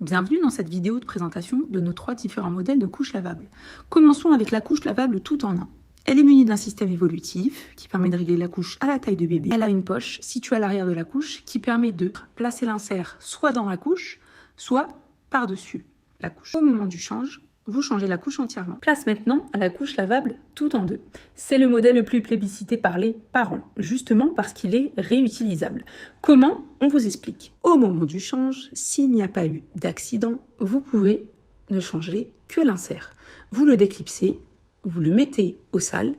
Bienvenue dans cette vidéo de présentation de nos 3 différents modèles de couches lavables. Commençons avec la couche lavable tout en un. Elle est munie d'un système évolutif qui permet de régler la couche à la taille de bébé. Elle a une poche située à l'arrière de la couche qui permet de placer l'insert soit dans la couche, soit par-dessus la couche. Au moment du change, vous changez la couche entièrement. Place maintenant à la couche lavable tout en deux. C'est le modèle le plus plébiscité par les parents, justement parce qu'il est réutilisable. Comment? On vous explique. Au moment du change, s'il n'y a pas eu d'accident, vous pouvez ne changer que l'insert. Vous le déclipsez, vous le mettez au sale,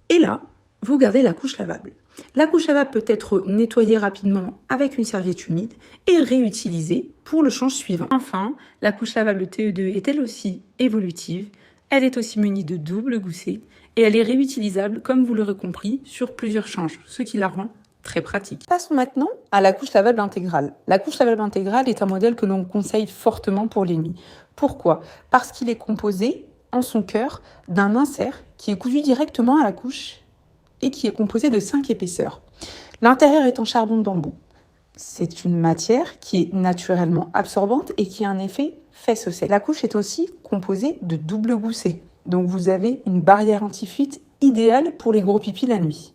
et là, vous gardez la couche lavable. La couche lavable peut être nettoyée rapidement avec une serviette humide et réutilisée pour le change suivant. Enfin, la couche lavable TE2 est elle aussi évolutive. Elle est aussi munie de double gousset et elle est réutilisable, comme vous l'aurez compris, sur plusieurs changes, ce qui la rend très pratique. Passons maintenant à la couche lavable intégrale. La couche lavable intégrale est un modèle que l'on conseille fortement pour les nuits. Pourquoi? Parce qu'il est composé en son cœur d'un insert qui est cousu directement à la couche et qui est composé de 5 épaisseurs. L'intérieur est en charbon de bambou. C'est une matière qui est naturellement absorbante et qui a un effet fesse au sec. La couche est aussi composée de double gousset. Donc vous avez une barrière anti-fuite idéale pour les gros pipis la nuit.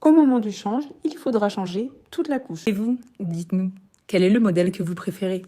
Au moment du change, il faudra changer toute la couche. Et vous, dites-nous, quel est le modèle que vous préférez ?